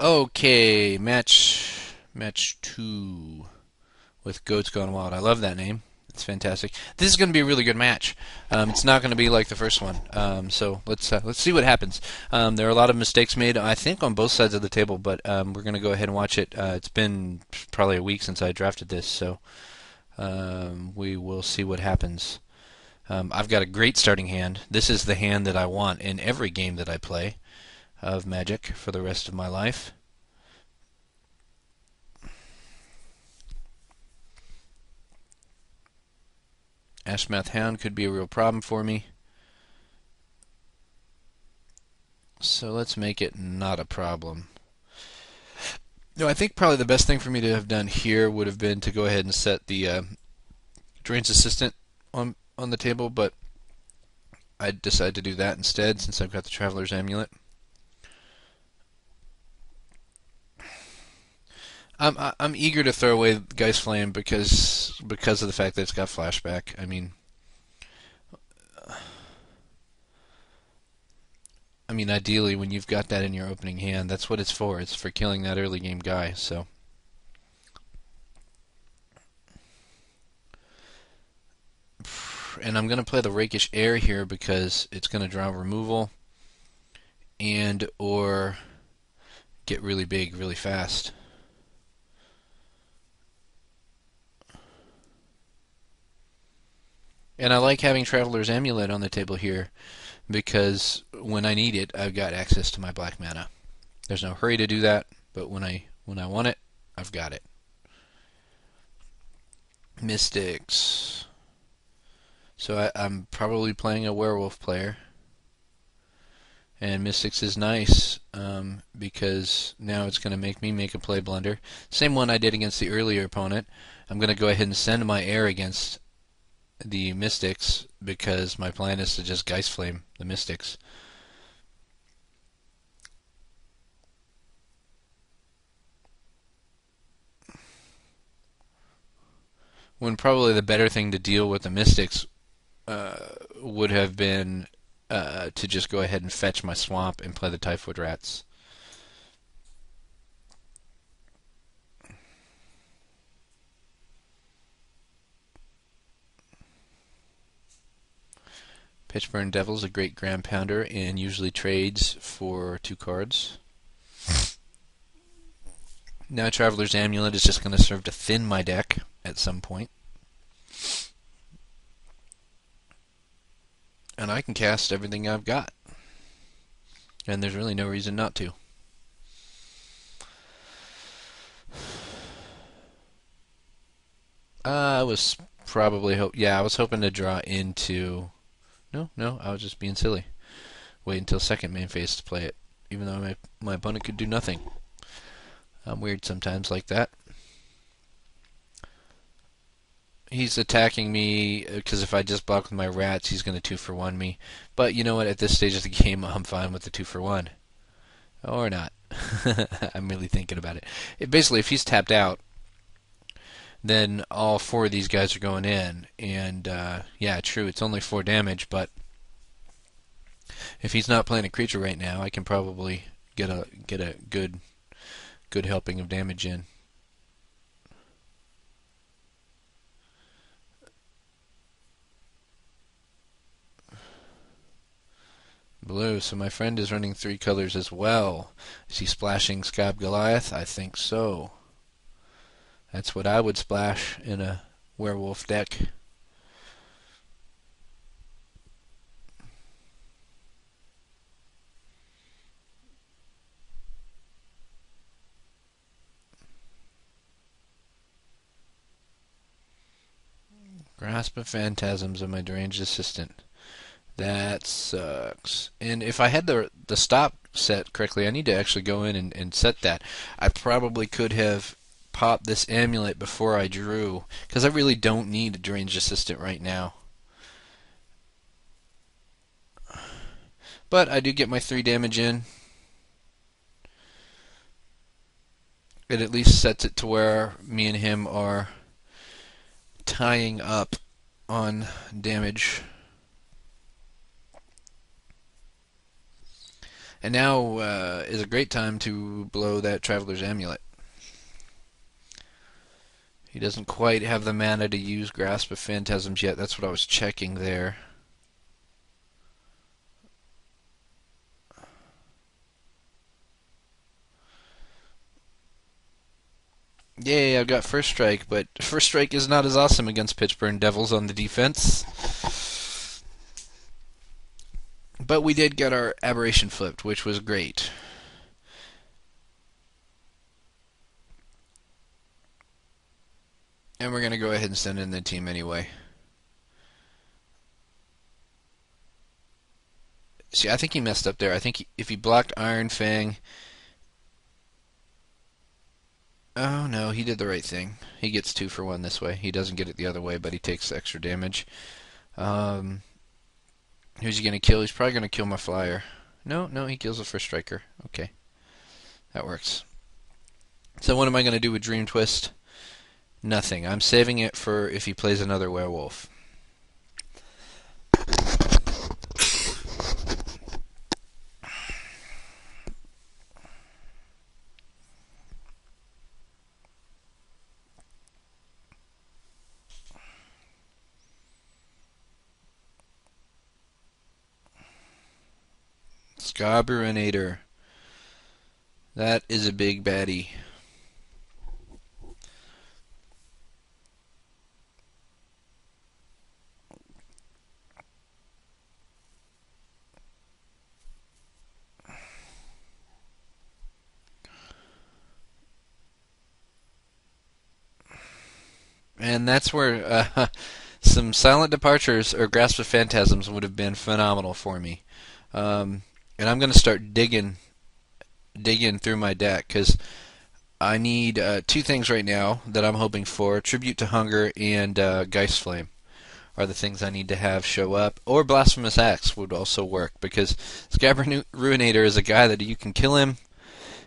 Okay, match two with Goats Gone Wild. I love that name. It's fantastic. This is going to be a really good match. It's not going to be like the first one. So let's see what happens. There are a lot of mistakes made, I think, on both sides of the table, but we're going to go ahead and watch it. It's been probably a week since I drafted this, so we will see what happens. I've got a great starting hand. This is the hand that I want in every game that I play of Magic for the rest of my life. Ashmath Hound could be a real problem for me. So let's make it not a problem. No, I think probably the best thing for me to have done here would have been to go ahead and set the Drain's Assistant on the table, but I decided to do that instead since I've got the Traveler's Amulet. I'm eager to throw away Geist Flame because of the fact that it's got flashback. I mean, ideally, when you've got that in your opening hand, that's what it's for. It's for killing that early game guy. So, and I'm going to play the Rakish Air here because it's going to draw removal and or get really big really fast. And I like having Traveler's Amulet on the table here because when I need it, I've got access to my black mana. There's no hurry to do that, but when I want it, I've got it. Mystics. So I'm probably playing a werewolf player. And Mystics is nice because now it's going to make me make a play blunder. Same one I did against the earlier opponent. I'm going to go ahead and send my air against the Mystics because my plan is to just Geist Flame the Mystics. When probably the better thing to deal with the Mystics would have been to just go ahead and fetch my swamp and play the Typhoid Rats. Pitchburn Devil's a great ground pounder and usually trades for 2 cards. Now Traveler's Amulet is just going to serve to thin my deck at some point. And I can cast everything I've got. And there's really no reason not to. I was I was hoping to draw into. No, I was just being silly. Wait until second main phase to play it, even though my opponent could do nothing. I'm weird sometimes like that. He's attacking me because if I just block with my rats, he's going to 2-for-1 me. But you know what? At this stage of the game, I'm fine with the 2-for-1. Or not. I'm really thinking about it. Basically, if he's tapped out, then all 4 of these guys are going in. And yeah, true, it's only 4 damage, but if he's not playing a creature right now, I can probably get a good helping of damage in. Blue, so my friend is running 3 colors as well. Is he splashing Scab Goliath? I think so. That's what I would splash in a werewolf deck. Grasp of Phantasms on my deranged assistant. That sucks. And if I had the stop set correctly, I need to actually go in and set that. I probably could have popped this amulet before I drew, because I really don't need a deranged assistant right now. But I do get my 3 damage in. It at least sets it to where me and him are tying up on damage. And now is a great time to blow that Traveler's Amulet. He doesn't quite have the mana to use Grasp of Phantasms yet. That's what I was checking there. Yay, I've got First Strike, but First Strike is not as awesome against Pitchburn Devils on the defense. But we did get our Aberration flipped, which was great. And we're going to go ahead and send in the team anyway. See, I think he messed up there. I think if he blocked Iron Fang... Oh, no, he did the right thing. He gets 2 for 1 this way. He doesn't get it the other way, but he takes extra damage. Who's he going to kill? He's probably going to kill my flyer. No, he kills the first striker. Okay. That works. So what am I going to do with Dream Twist? Nothing. I'm saving it for if he plays another werewolf. Scarburinator. That is a big baddie. And that's where some Silent Departures or Grasp of Phantasms would have been phenomenal for me. And I'm going to start digging through my deck because I need 2 things right now that I'm hoping for. Tribute to Hunger and Geist Flame are the things I need to have show up. Or Blasphemous Axe would also work because Scarburinator is a guy that you can kill him.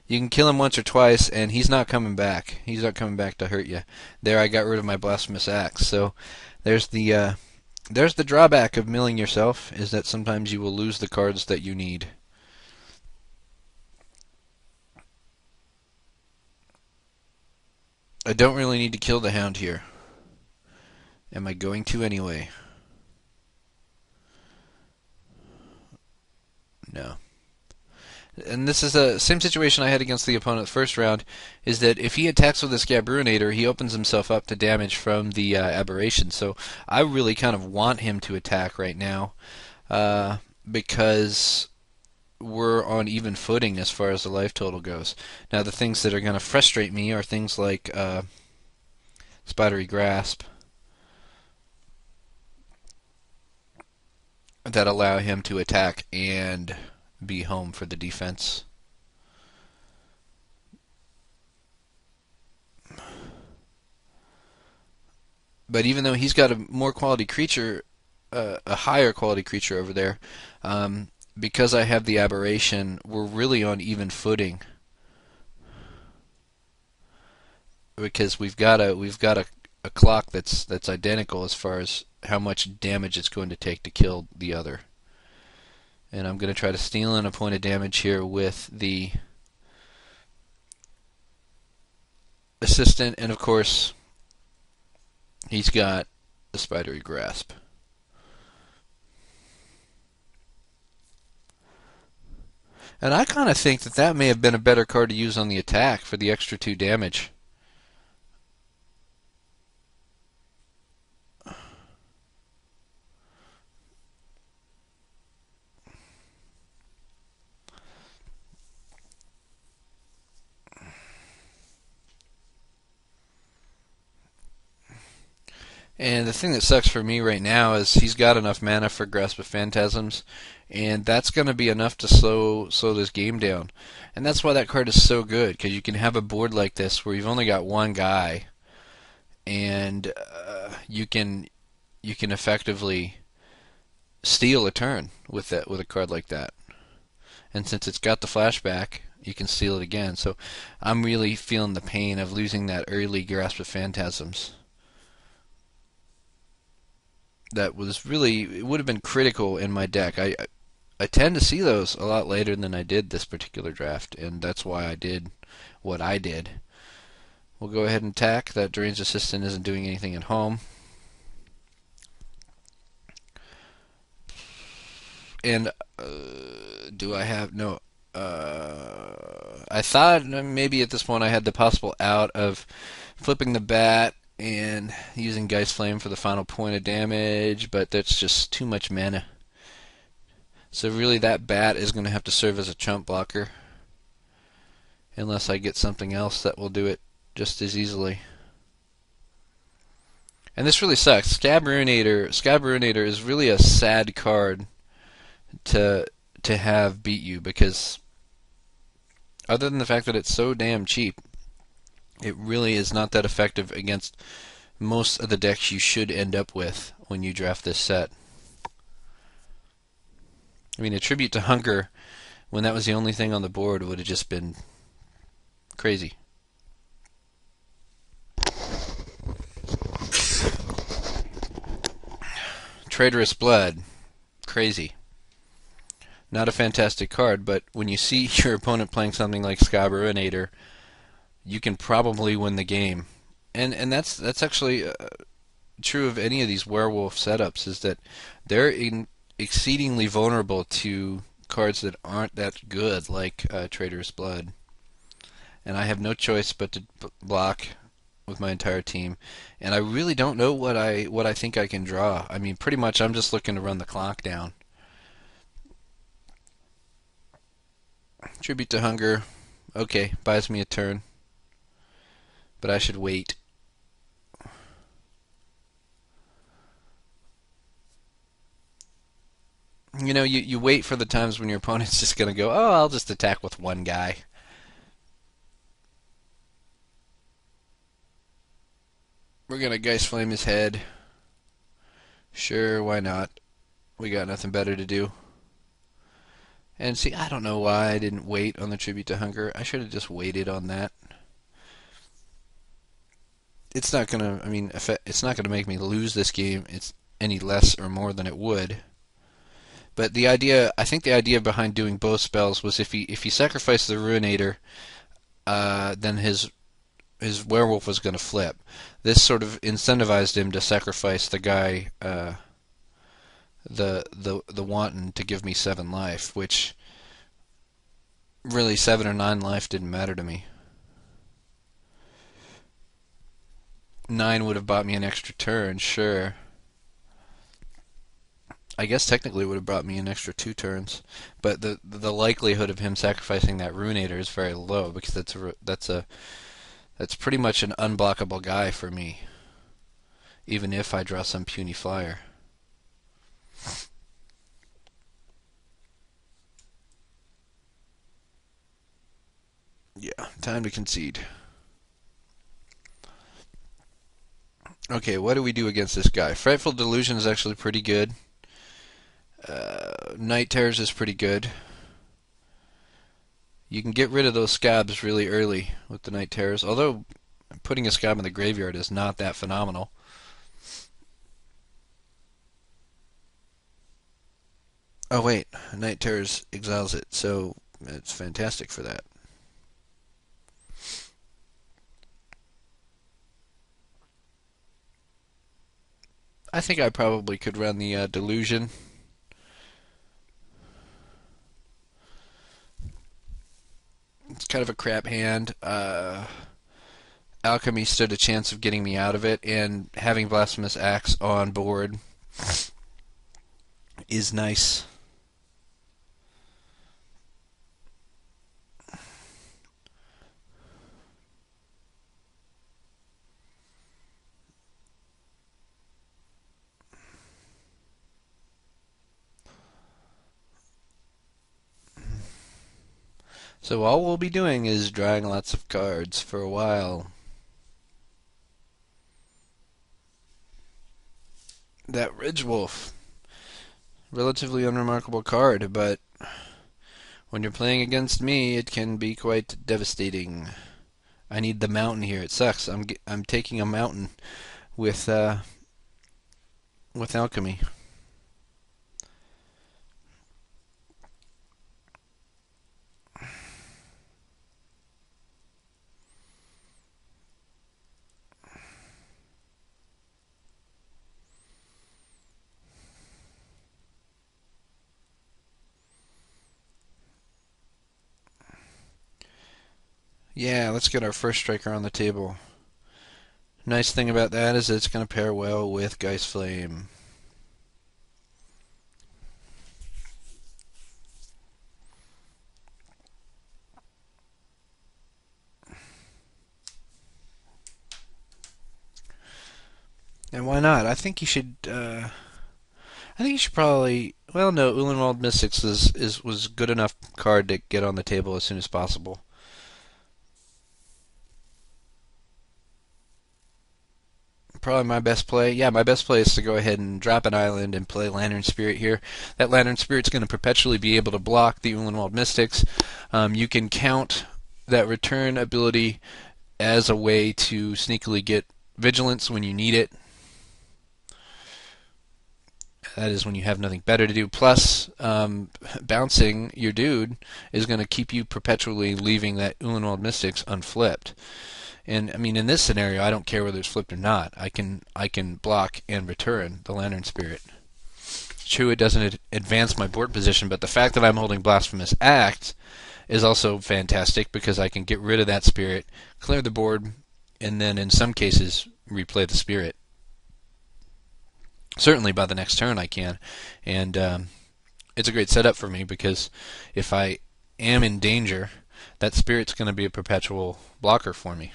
You can kill him once or twice, and he's not coming back. He's not coming back to hurt you. There, I got rid of my Blasphemous Axe. So there's the drawback of milling yourself, is that sometimes you will lose the cards that you need. I don't really need to kill the Hound here. Am I going to anyway? No. And this is the same situation I had against the opponent first round, is that if he attacks with the Scarburinator, he opens himself up to damage from the Aberration. So I really kind of want him to attack right now, because we're on even footing as far as the life total goes. Now the things that are going to frustrate me are things like Spidery Grasp that allow him to attack and be home for the defense. But even though he's got a more quality creature, a higher quality creature over there, because I have the Aberration, we're really on even footing. Because we've got a clock that's identical as far as how much damage it's going to take to kill the other. And I'm going to try to steal in a point of damage here with the Assistant, and of course he's got the Spidery Grasp. And I kind of think that may have been a better card to use on the attack for the extra 2 damage. And the thing that sucks for me right now is he's got enough mana for Grasp of Phantasms, and that's going to be enough to slow this game down. And that's why that card is so good, because you can have a board like this where you've only got one guy, and you can effectively steal a turn with a card like that. And since it's got the flashback, you can steal it again. So I'm really feeling the pain of losing that early Grasp of Phantasms. That was really, it would have been critical in my deck. I tend to see those a lot later than I did this particular draft, and that's why I did what I did. We'll go ahead and attack. That Drain's Assistant isn't doing anything at home. And do I have no? I thought maybe at this point I had the possible out of flipping the bat and using Geist Flame for the final point of damage, but that's just too much mana. So really that bat is going to have to serve as a chump blocker unless I get something else that will do it just as easily. And this really sucks. Scab Ruinator is really a sad card to have beat you, because other than the fact that it's so damn cheap, it really is not that effective against most of the decks you should end up with when you draft this set. I mean, a Tribute to Hunger, when that was the only thing on the board, would have just been crazy. Traitorous Blood, crazy. Not a fantastic card, but when you see your opponent playing something like Scab Ruinator, you can probably win the game. And that's actually true of any of these werewolf setups, is that they're exceedingly vulnerable to cards that aren't that good, like Traitorous Blood. And I have no choice but to block with my entire team. And I really don't know what I think I can draw. I mean, pretty much I'm just looking to run the clock down. Tribute to Hunger, okay, buys me a turn, but I should wait. You know, you wait for the times when your opponent's just going to go, oh, I'll just attack with one guy. We're going to Geist Flame his head. Sure, why not? We got nothing better to do. And see, I don't know why I didn't wait on the Tribute to Hunger. I should have just waited on that. It's not gonna, I mean, it's not gonna make me lose this game. It's any less or more than it would. But the idea, I think the idea behind doing both spells was if he sacrificed the Ruinator, then his werewolf was going to flip. This sort of incentivized him to sacrifice the guy, the Wanton, to give me 7 life, which really 7 or 9 life didn't matter to me. 9 would have bought me an extra turn, sure. I guess technically it would have brought me an extra 2 turns, but the likelihood of him sacrificing that Ruinator is very low, because that's pretty much an unblockable guy for me, even if I draw some puny flyer. Yeah, time to concede. Okay, what do we do against this guy? Frightful Delusion is actually pretty good. Night Terrors is pretty good. You can get rid of those scabs really early with the Night Terrors, although putting a scab in the graveyard is not that phenomenal. Oh wait, Night Terrors exiles it, so it's fantastic for that. I think I probably could run the Delusion. It's kind of a crap hand. Alchemy stood a chance of getting me out of it, and having Blasphemous Axe on board is nice. So all we'll be doing is drawing lots of cards for a while. That Ridge Wolf, relatively unremarkable card, but when you're playing against me, it can be quite devastating. I need the mountain here. It sucks. I'm taking a mountain with alchemy. Yeah, let's get our first striker on the table. Nice thing about that is it's going to pair well with Geist Flame. And why not? I think you should. I think you should probably. Well, no, Ulenwald Mystics was good enough card to get on the table as soon as possible. Probably my best play. Yeah, my best play is to go ahead and drop an island and play Lantern Spirit here. That Lantern Spirit's going to perpetually be able to block the Ulenwald Mystics. You can count that return ability as a way to sneakily get Vigilance when you need it. That is when you have nothing better to do. Plus, bouncing your dude is going to keep you perpetually leaving that Ulenwald Mystics unflipped. And I mean, in this scenario, I don't care whether it's flipped or not. I can block and return the Lantern Spirit. True, it doesn't advance my board position, but the fact that I'm holding Blasphemous Act is also fantastic because I can get rid of that spirit, clear the board, and then in some cases replay the spirit. Certainly by the next turn I can, and it's a great setup for me because if I am in danger, that spirit's going to be a perpetual blocker for me.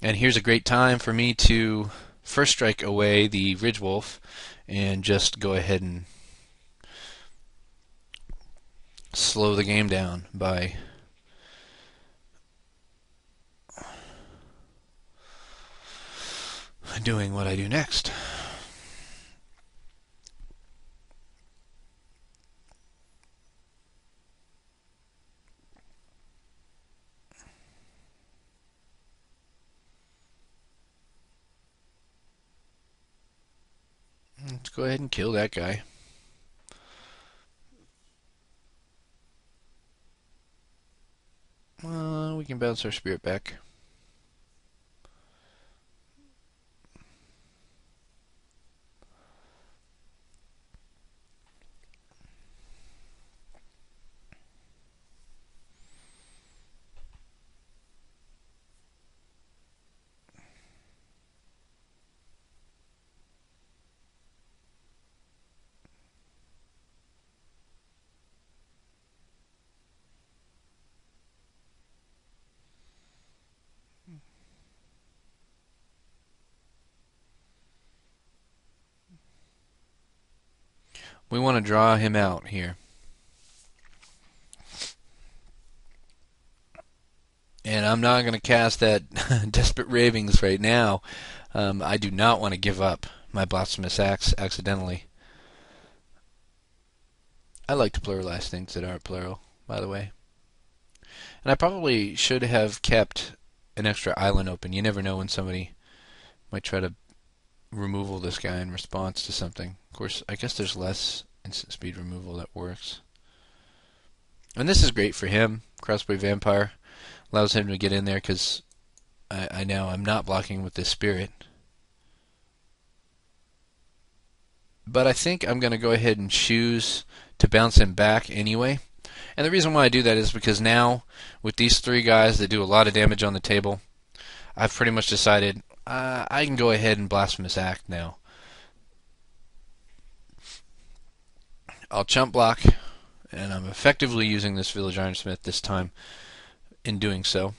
And here's a great time for me to first strike away the Ridgewolf and just go ahead and slow the game down by doing what I do next. Let's go ahead and kill that guy. We can bounce our spirit back. We want to draw him out here. And I'm not going to cast that Desperate Ravings right now. I do not want to give up my Blasphemous Axe accidentally. I like to pluralize things that aren't plural, by the way. And I probably should have kept an extra island open. You never know when somebody might try to removal this guy in response to something. Of course, I guess there's less instant speed removal that works. And this is great for him. Crossbow Vampire allows him to get in there because I know I'm not blocking with this spirit. But I think I'm going to go ahead and choose to bounce him back anyway. And the reason why I do that is because now, with these three guys that do a lot of damage on the table, I've pretty much decided I can go ahead and Blasphemous Act now. I'll chump block, and I'm effectively using this Village Ironsmith this time in doing so.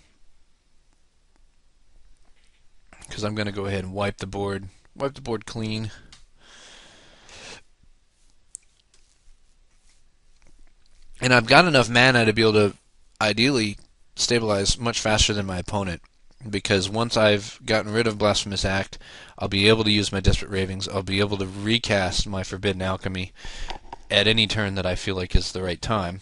Because I'm going to go ahead and wipe the board clean. And I've got enough mana to be able to ideally stabilize much faster than my opponent. Because once I've gotten rid of Blasphemous Act, I'll be able to use my Desperate Ravings. I'll be able to recast my Forbidden Alchemy at any turn that I feel like is the right time.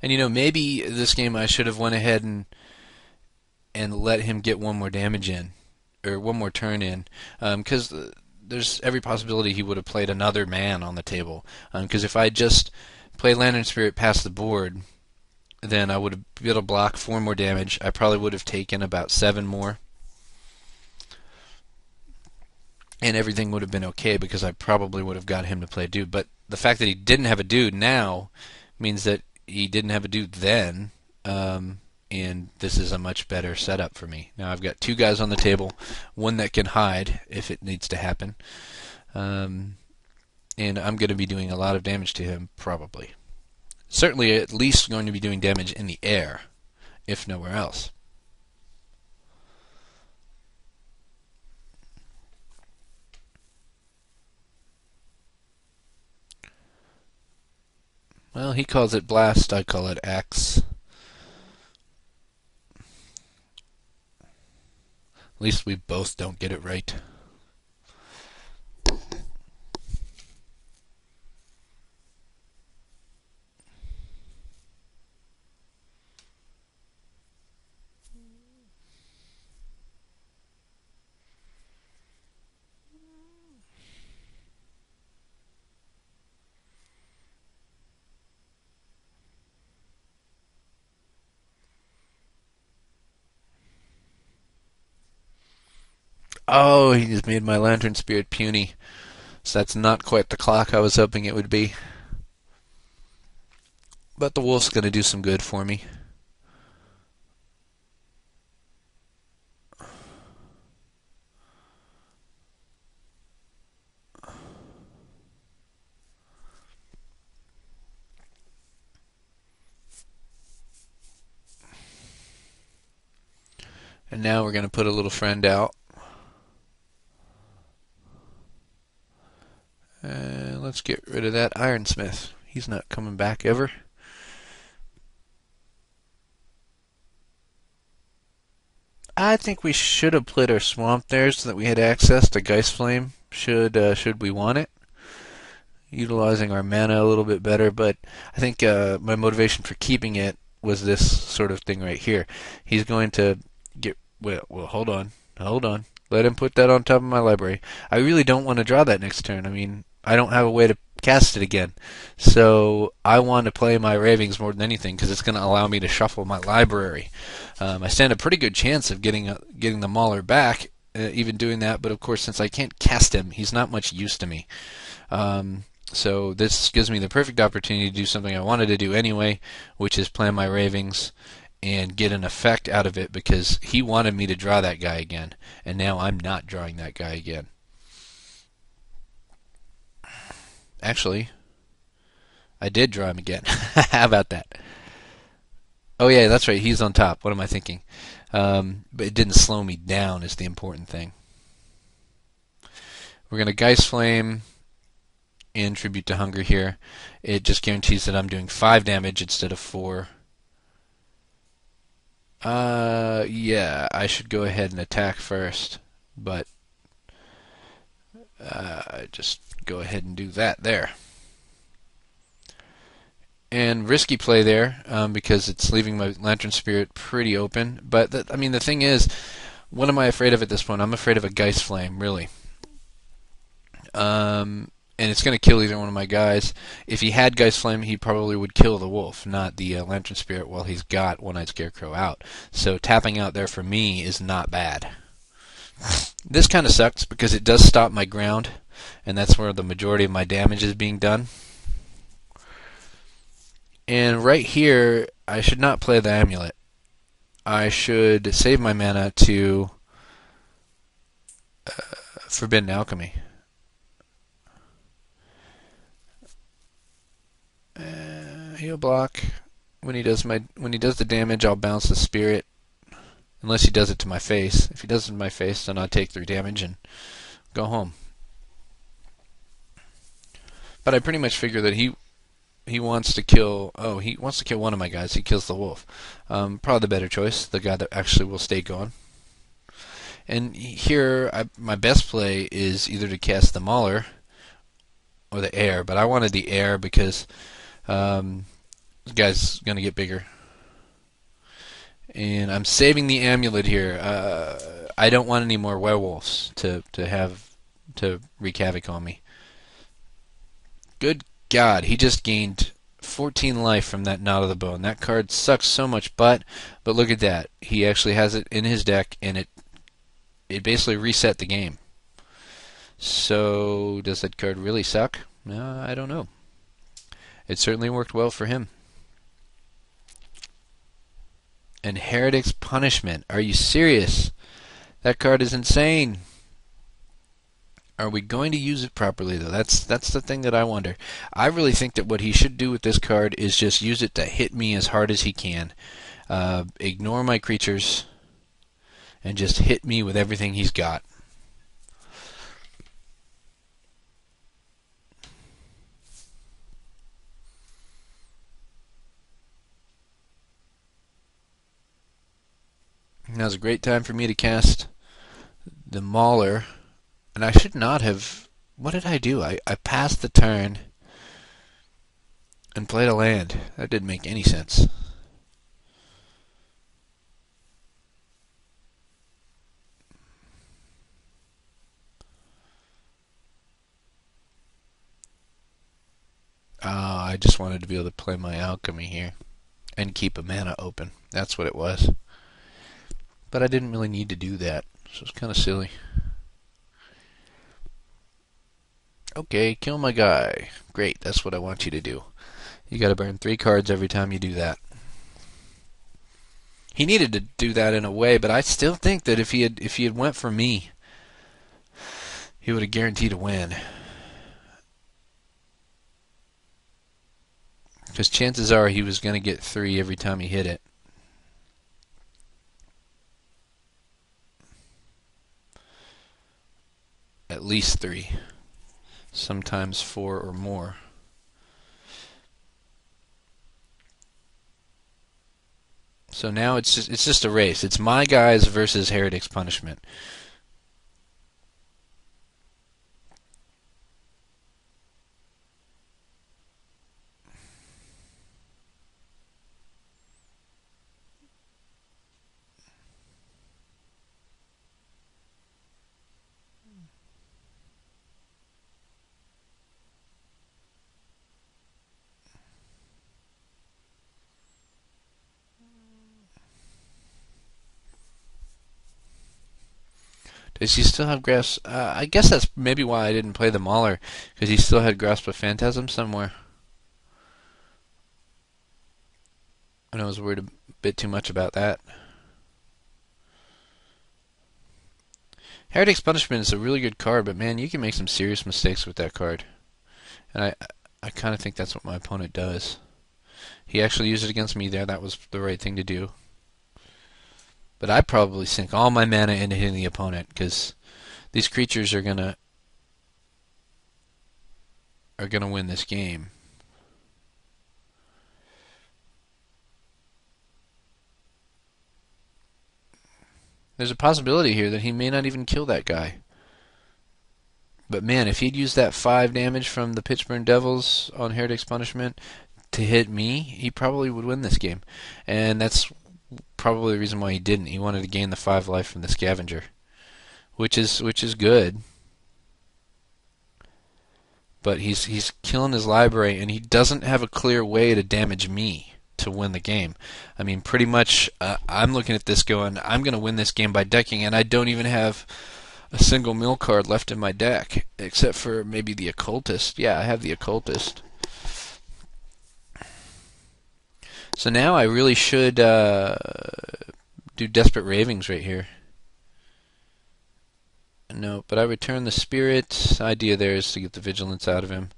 And you know, maybe this game I should have went ahead and let him get one more damage in, or one more turn in, because there's every possibility he would have played another man on the table. Because if I just play Lantern Spirit past the board, then I would have been able to block 4 more damage. I probably would have taken about 7 more. and everything would have been okay because I probably would have got him to play a dude. But the fact that he didn't have a dude now means that he didn't have a dude then, and this is a much better setup for me. Now I've got two guys on the table, one that can hide if it needs to happen, and I'm going to be doing a lot of damage to him probably. Certainly at least going to be doing damage in the air, if nowhere else. Well, he calls it blast, I call it axe. At least we both don't get it right. Oh, he just made my Lantern Spirit puny. So that's not quite the clock I was hoping it would be. But the wolf's going to do some good for me. And now we're going to put a little friend out. And let's get rid of that Ironsmith. He's not coming back ever. I think we should have played our swamp there so that we had access to Geist Flame should we want it. Utilizing our mana a little bit better, but I think my motivation for keeping it was this sort of thing right here. He's going to get well. Hold on. Let him put that on top of my library. I really don't want to draw that next turn. I mean, I don't have a way to cast it again, so I want to play my Ravings more than anything because it's going to allow me to shuffle my library. I stand a pretty good chance of getting the Mauler back, even doing that. But of course, since I can't cast him, he's not much use to me. So this gives me the perfect opportunity to do something I wanted to do anyway, which is plan my Ravings and get an effect out of it because he wanted me to draw that guy again, and now I'm not drawing that guy again. Actually, I did draw him again. How about that? Oh yeah, that's right, he's on top. What am I thinking? But it didn't slow me down is the important thing. We're going to Geist Flame and Tribute to Hunger here. It just guarantees that I'm doing 5 damage instead of 4. Yeah, I should go ahead and attack first, but just go ahead and do that there. And risky play there because it's leaving my Lantern Spirit pretty open. But the thing is, what am I afraid of at this point? I'm afraid of a Geist Flame, really. And it's going to kill either one of my guys. If he had Geist Flame, he probably would kill the wolf, not the Lantern Spirit, while he's got One-Eyed Scarecrow out. So tapping out there for me is not bad. This kind of sucks because it does stop my ground, and that's where the majority of my damage is being done. And right here, I should not play the amulet. I should save my mana to Forbidden Alchemy. He'll block. When he does the damage, I'll bounce the spirit. Unless he does it to my face. If he does it to my face, then I'll take 3 damage and go home. But I pretty much figure that he wants to kill. Oh, he wants to kill one of my guys. He kills the wolf. Probably the better choice. The guy that actually will stay gone. And here, my best play is either to cast the Mauler or the Air. But I wanted the Air because this guy's gonna get bigger. And I'm saving the amulet here. I don't want any more werewolves to wreak havoc on me. Good God, he just gained 14 life from that Knot of the Bone. That card sucks so much butt, but look at that. He actually has it in his deck, and it basically reset the game. So, does that card really suck? I don't know. It certainly worked well for him. And Heretic's Punishment. Are you serious? That card is insane. Are we going to use it properly, though? That's the thing that I wonder. I really think that what he should do with this card is just use it to hit me as hard as he can. Ignore my creatures and just hit me with everything he's got. Now's a great time for me to cast the Mauler. And I should not have... What did I do? I passed the turn and played a land. That didn't make any sense. I just wanted to be able to play my alchemy here and keep a mana open. That's what it was. But I didn't really need to do that, so it's kind of silly. Okay, kill my guy. Great, that's what I want you to do. You gotta burn 3 cards every time you do that. He needed to do that in a way, but I still think that if he had went for me, he would have guaranteed a win. Because chances are he was going to get 3 every time he hit it. At least 3. Sometimes 4 or more. So now it's just a race. It's my guys versus Heretic's Punishment. Does he still have grasp? I guess that's maybe why I didn't play the Mauler, because he still had Grasp of Phantasm somewhere. And I was worried a bit too much about that. Heretic's Punishment is a really good card, but man, you can make some serious mistakes with that card. And I kind of think that's what my opponent does. He actually used it against me there. That was the right thing to do. But I probably sink all my mana into hitting the opponent, because these creatures are gonna win this game. There's a possibility here that he may not even kill that guy. But man, if he'd used that 5 damage from the Pitchburn Devils on Heretic's Punishment to hit me, he probably would win this game. And that's probably the reason why he didn't. He wanted to gain the 5 life from the Scavenger, which is good. But he's killing his library, and he doesn't have a clear way to damage me to win the game. I mean, pretty much, I'm looking at this going, I'm going to win this game by decking, and I don't even have a single mill card left in my deck, except for maybe the Occultist. Yeah, I have the Occultist. So now I really should do Desperate Ravings right here. No, but I return the Spirit. Idea there is to get the Vigilance out of him.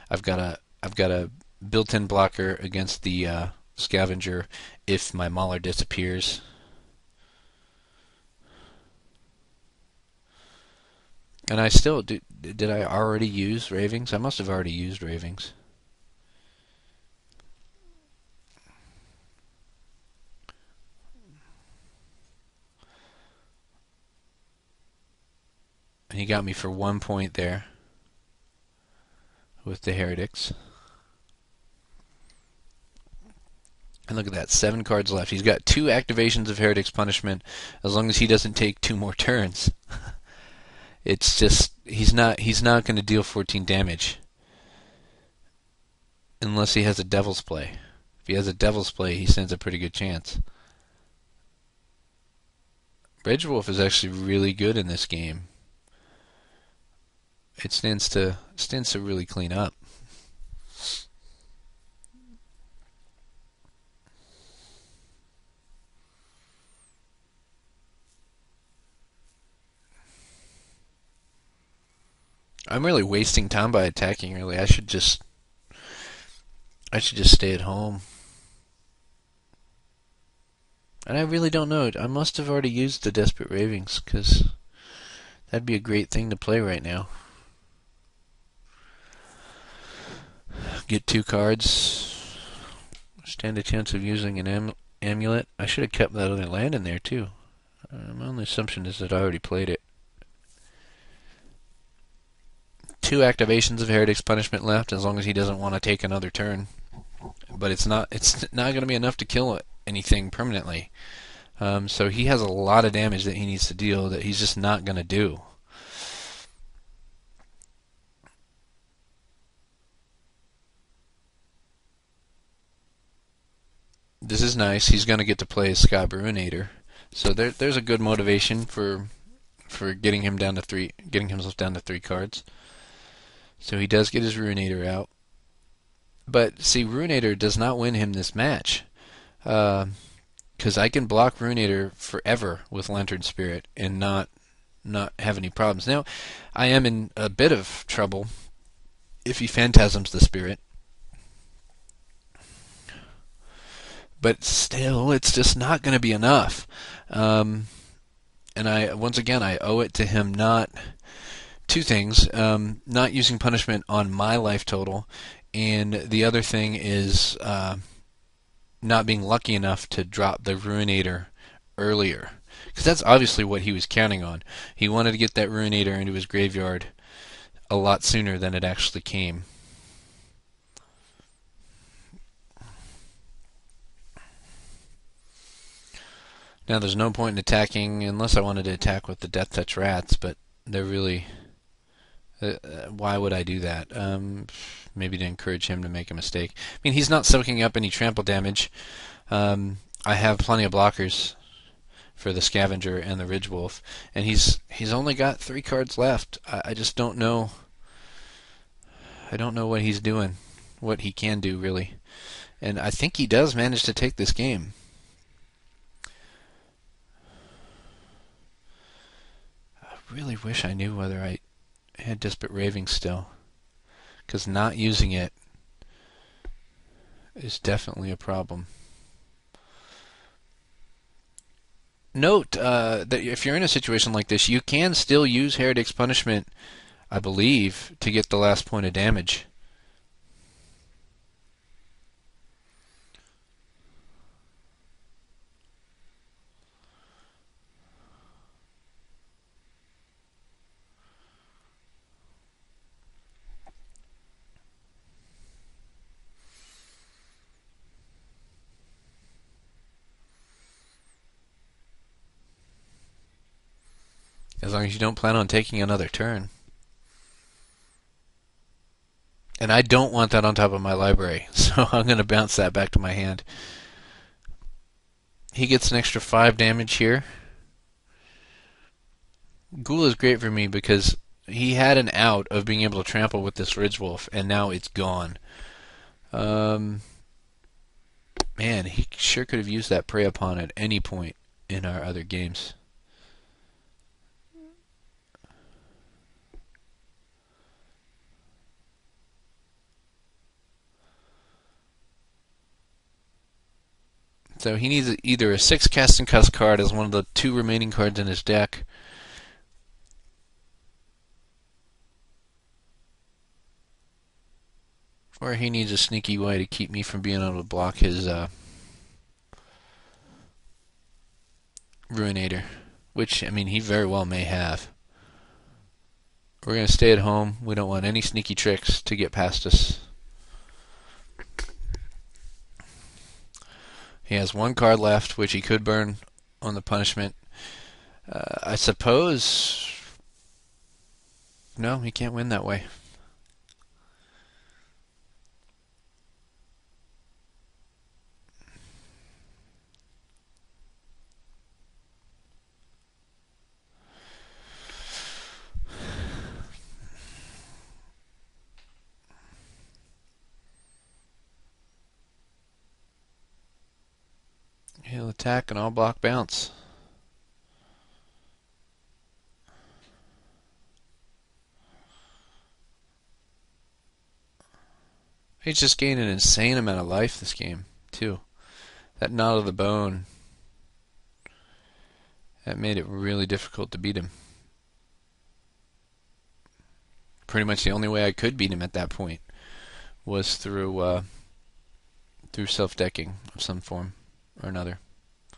I've got a built-in blocker against the Scavenger if my Mauler disappears. And I still did I already use Ravings? I must have already used Ravings. And he got me for 1 point there with the Heretics. And look at that, 7 cards left. He's got 2 activations of Heretic's Punishment as long as he doesn't take 2 more turns. It's just he's not going to deal 14 damage unless he has a Devil's Play. If he has a Devil's Play, he stands a pretty good chance. Bridgewolf is actually really good in this game. it stands to really clean up. I'm really wasting time by attacking. Really, I should just stay at home. And I really don't know. I must have already used the Desperate Ravings, because that'd be a great thing to play right now. Get 2 cards. Stand a chance of using an amulet. I should have kept that other land in there too. My only assumption is that I already played it. 2 activations of Heretic's Punishment left, as long as he doesn't want to take another turn. But it's not going to be enough to kill anything permanently. So he has a lot of damage that he needs to deal that he's just not going to do. This is nice. He's going to get to play as Scott Bruinator. So there's a good motivation for getting him down to 3, getting himself down to 3 cards. So he does get his Ruinator out. But see, Ruinator does not win him this match. Because I can block Ruinator forever with Lantern Spirit and not have any problems. Now, I am in a bit of trouble if he Phantasms the Spirit. But still, it's just not going to be enough. And once again, I owe it to him not 2 things: not using punishment on my life total, and the other thing is not being lucky enough to drop the Ruinator earlier, because that's obviously what he was counting on. He wanted to get that Ruinator into his graveyard a lot sooner than it actually came. Now, there's no point in attacking unless I wanted to attack with the Death Touch Rats, but they're really... why would I do that? Maybe to encourage him to make a mistake. I mean, he's not soaking up any trample damage. I have plenty of blockers for the Scavenger and the Ridge Wolf, and he's only got 3 cards left. I just don't know. I don't know what he's doing, what he can do, really. And I think he does manage to take this game. I really wish I knew whether I had Desperate Raving still, because not using it is definitely a problem. Note that if you're in a situation like this, you can still use Heretic's Punishment, I believe, to get the last point of damage. As long as you don't plan on taking another turn. And I don't want that on top of my library, so I'm going to bounce that back to my hand. He gets an extra 5 damage here. Ghoul is great for me because he had an out of being able to trample with this Ridge Wolf, and now it's gone. Man, he sure could have used that Prey Upon at any point in our other games. So he needs either a 6 Cast and Cuss card as one of the 2 remaining cards in his deck, or he needs a sneaky way to keep me from being able to block his Ruinator, which, I mean, he very well may have. We're going to stay at home. We don't want any sneaky tricks to get past us. He has 1 card left, which he could burn on the punishment. I suppose... No, he can't win that way. attack and I'll block bounce. He's just gained an insane amount of life this game, too. That knot of the bone, that made it really difficult to beat him. Pretty much the only way I could beat him at that point was through self-decking of some form or another. I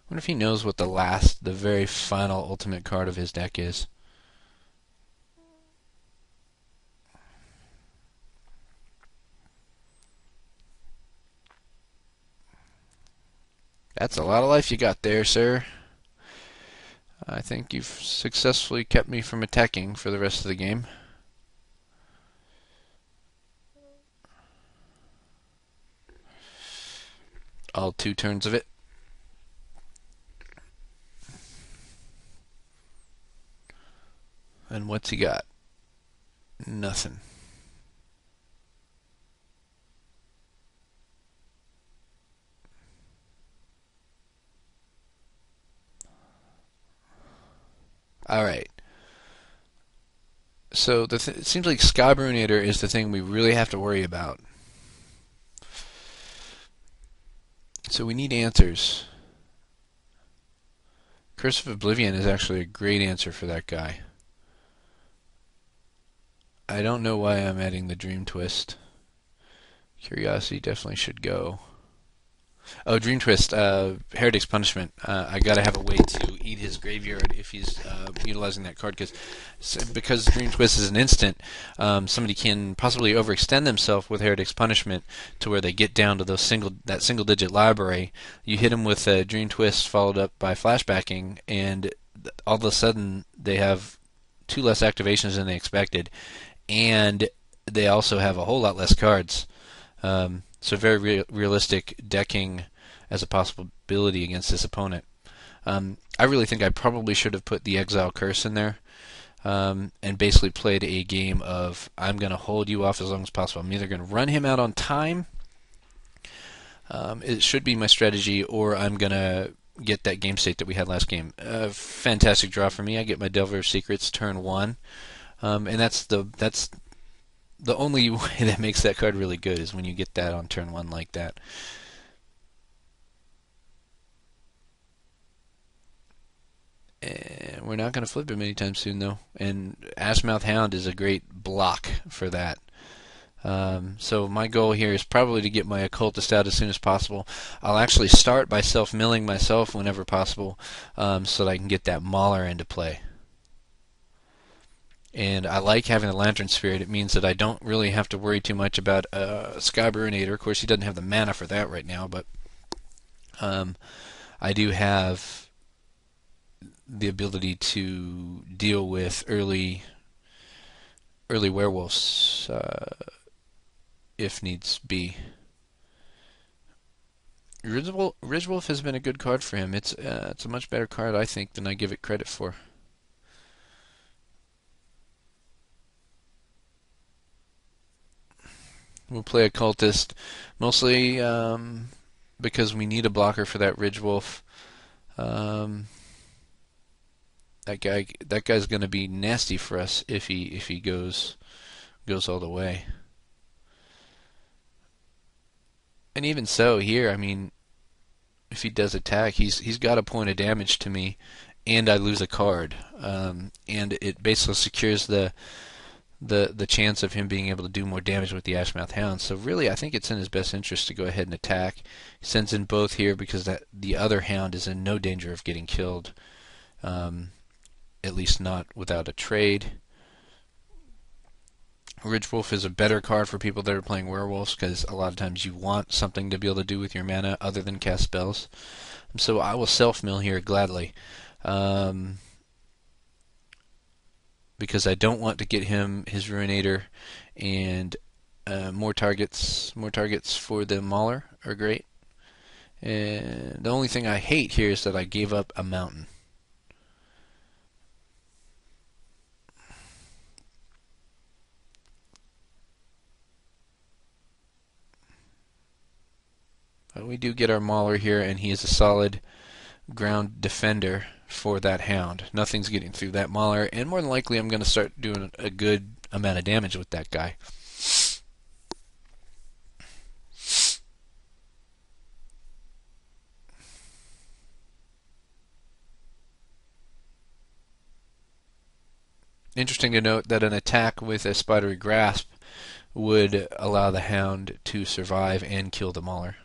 wonder if he knows what the very final ultimate card of his deck is. That's a lot of life you got there, sir. I think you've successfully kept me from attacking for the rest of the game. All 2 turns of it. And what's he got? Nothing. Alright. So it seems like Skybrunnator is the thing we really have to worry about. So we need answers. Curse of Oblivion is actually a great answer for that guy. I don't know why I'm adding the Dream Twist. Curiosity definitely should go. Oh, Dream Twist, Heretic's Punishment. I gotta have a way to eat his graveyard if he's utilizing that card, because Dream Twist is an instant. Somebody can possibly overextend themselves with Heretic's Punishment to where they get down to that single-digit library. You hit them with a Dream Twist followed up by flashbacking, and all of a sudden they have 2 less activations than they expected, and they also have a whole lot less cards. So very realistic decking as a possibility against this opponent. I really think I probably should have put the Exile Curse in there, and basically played a game of I'm going to hold you off as long as possible. I'm either going to run him out on time, it should be my strategy, or I'm going to get that game state that we had last game. Fantastic draw for me. I get my Delver of Secrets turn 1, and that's the only way that makes that card really good is when you get that on turn 1 like that. And we're not going to flip him anytime soon, though. And Ashmouth Hound is a great block for that. So my goal here is probably to get my Occultist out as soon as possible. I'll actually start by self-milling myself whenever possible, so that I can get that Mauler into play. And I like having the Lantern Spirit. It means that I don't really have to worry too much about Skybrunnator. Of course, he doesn't have the mana for that right now, but I do have the ability to deal with early werewolves if needs be. Ridgewolf has been a good card for him. It's a much better card, I think, than I give it credit for. We'll play Occultist, mostly because we need a blocker for that Ridgewolf. That guy's going to be nasty for us if he goes all the way. And even so, here, I mean, if he does attack, he's got a point of damage to me, and I lose a card, and it basically secures the chance of him being able to do more damage with the Ashmouth Hound. So really, I think it's in his best interest to go ahead and attack. He sends in both here because the other Hound is in no danger of getting killed, at least not without a trade. Ridgewolf is a better card for people that are playing werewolves because a lot of times you want something to be able to do with your mana other than cast spells. So I will self-mill here gladly. Because I don't want to get him his Ruinator, and more targets for the Mauler are great. And the only thing I hate here is that I gave up a mountain. we do get our Mauler here, and he is a solid ground defender for that hound. Nothing's getting through that Mauler, and more than likely I'm going to start doing a good amount of damage with that guy. Interesting to note that an attack with a Spidery Grasp would allow the hound to survive and kill the Mauler.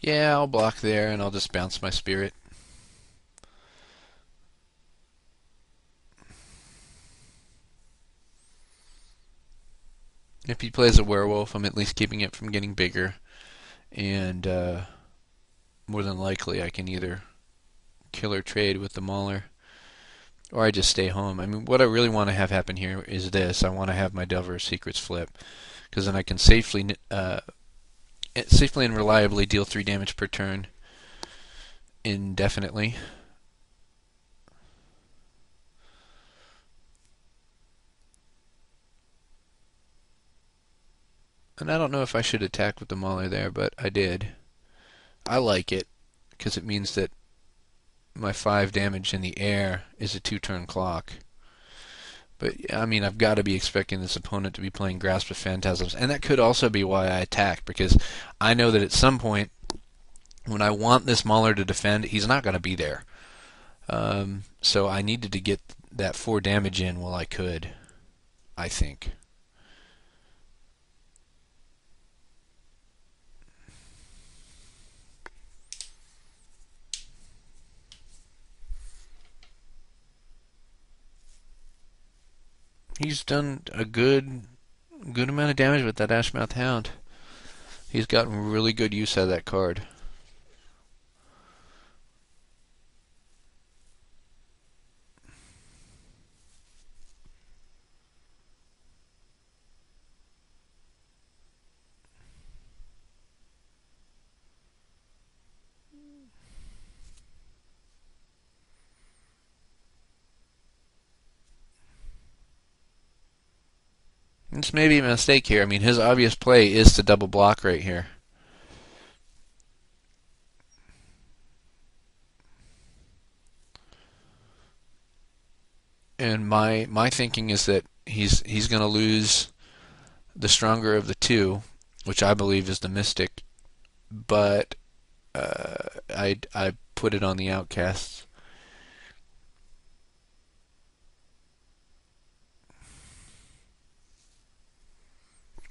Yeah, I'll block there, and I'll just bounce my Spirit. If he plays a Werewolf, I'm at least keeping it from getting bigger, and more than likely I can either kill or trade with the Mauler, or I just stay home. I mean, what I really want to have happen here is this. I want to have my Delver Secrets flip, because then I can safely and reliably deal 3 damage per turn indefinitely. And I don't know if I should attack with the Mauler there, but I did. I like it, because it means that my 5 damage in the air is a 2-turn clock. But, I mean, I've got to be expecting this opponent to be playing Grasp of Phantasms. And that could also be why I attack, because I know that at some point, when I want this Mauler to defend, he's not going to be there. So I needed to get that 4 damage in while I could, I think. He's done a good amount of damage with that Ashmouth Hound. He's gotten really good use out of that card. This may be a mistake here. I mean, his obvious play is to double block right here. And my thinking is that he's going to lose the stronger of the two, which I believe is the Mystic, but I put it on the Outcasts.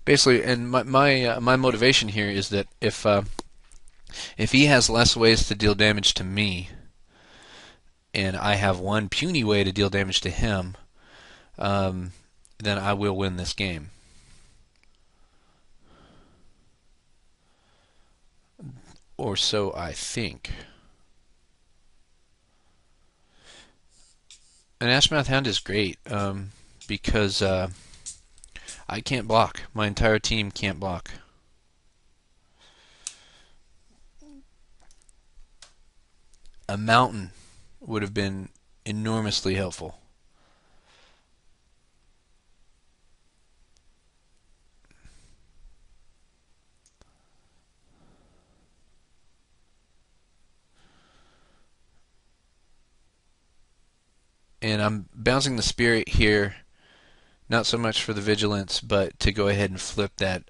Basically, and my motivation here is that if he has less ways to deal damage to me, and I have one puny way to deal damage to him, then I will win this game. Or so I think. An Ashmouth Hound is great because I can't block. My entire team can't block. A mountain would have been enormously helpful. And I'm bouncing the Spirit here, not so much for the Vigilance, but to go ahead and flip that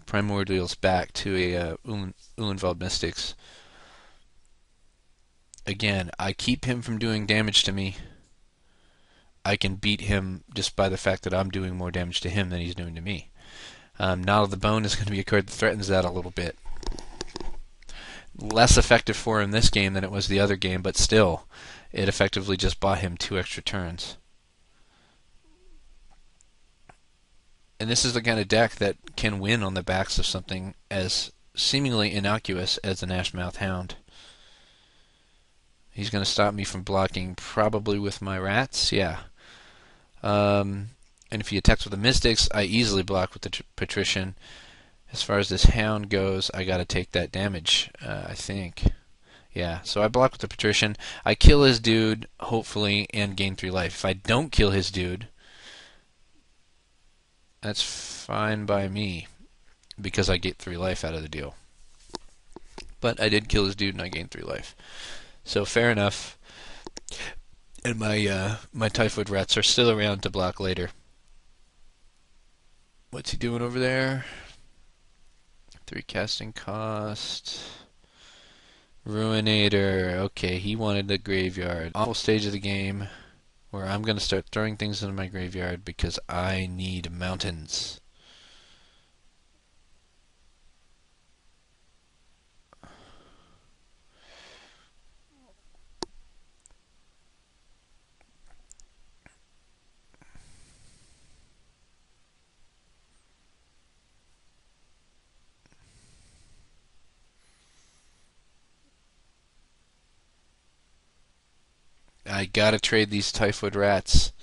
Primordials back to a Ulenvald Mystics. Again, I keep him from doing damage to me. I can beat him just by the fact that I'm doing more damage to him than he's doing to me. Knot of the Bone is going to be a card that threatens that a little bit. less effective for him this game than it was the other game, but still, it effectively just bought him 2 extra turns. And this is the kind of deck that can win on the backs of something as seemingly innocuous as the Nashmouth Hound. He's going to stop me from blocking probably with my rats, yeah. And if he attacks with the Mystics, I easily block with the Patrician. As far as this Hound goes, I got to take that damage, I think. Yeah, so I block with the Patrician. I kill his dude, hopefully, and gain 3 life. If I don't kill his dude, that's fine by me, because I get 3 life out of the deal. But I did kill his dude and I gained 3 life. So fair enough. And my Typhoid Rats are still around to block later. What's he doing over there? 3 casting cost. Ruinator. Okay, he wanted the graveyard. Awful stage of the game where I'm going to start throwing things into my graveyard because I need mountains. I gotta trade these Typhoid Rats.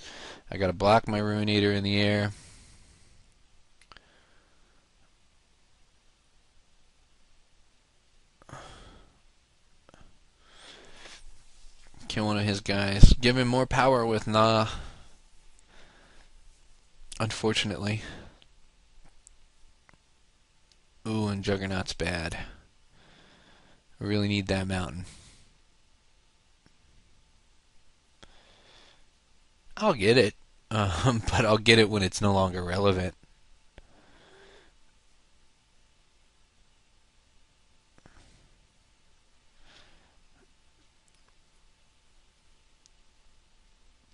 I gotta block my Ruinator in the air. Kill one of his guys. Give him more power with Nah. Unfortunately. Ooh, and Juggernaut's bad. I really need that mountain. I'll get it. But I'll get it when it's no longer relevant.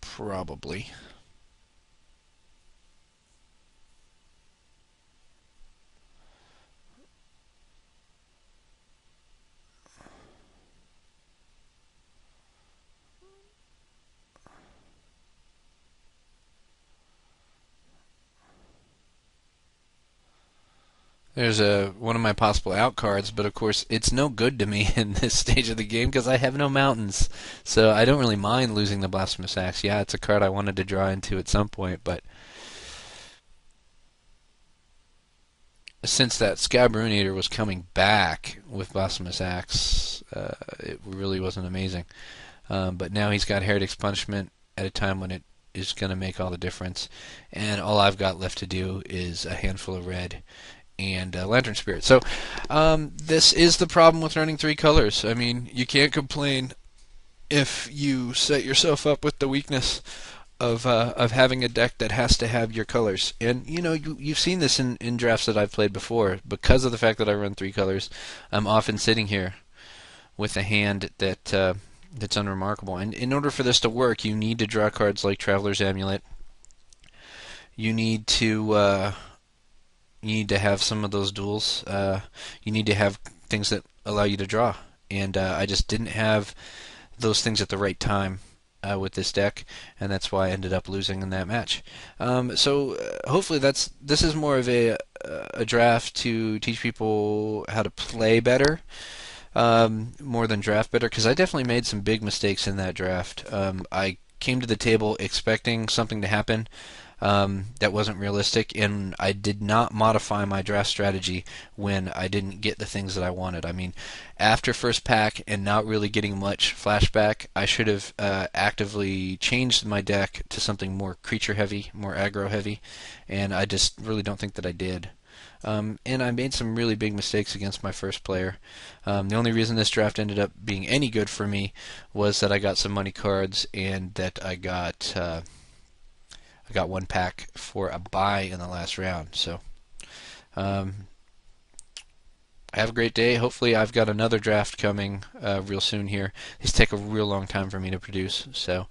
Probably. There's one of my possible out cards, but of course it's no good to me in this stage of the game because I have no mountains. So I don't really mind losing the Blasphemous Axe. Yeah, it's a card I wanted to draw into at some point, but since that Scab Ruinator was coming back with Blasphemous Axe, it really wasn't amazing. But now he's got Heretic's Punishment at a time when it is going to make all the difference. And all I've got left to do is a handful of red and Lantern Spirit. So this is the problem with running 3 colors. I mean, you can't complain if you set yourself up with the weakness of having a deck that has to have your colors. And you know, you've seen this in drafts that I've played before. Because of the fact that I run 3 colors, I'm often sitting here with a hand that that's unremarkable. And in order for this to work, you need to draw cards like Traveler's Amulet. You need to have some of those duels. You need to have things that allow you to draw. And I just didn't have those things at the right time with this deck, and that's why I ended up losing in that match. So hopefully this is more of a draft to teach people how to play better, more than draft better, because I definitely made some big mistakes in that draft. I came to the table expecting something to happen that wasn't realistic, and I did not modify my draft strategy when I didn't get the things that I wanted. I mean, after first pack and not really getting much flashback, I should have actively changed my deck to something more creature heavy, more aggro heavy, and I just really don't think that I did. And I made some really big mistakes against my first player. The only reason this draft ended up being any good for me was that I got some money cards and that I got 1 pack for a buy in the last round. So have a great day. Hopefully I've got another draft coming real soon here. These take a real long time for me to produce. So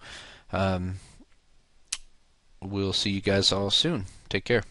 we'll see you guys all soon. Take care.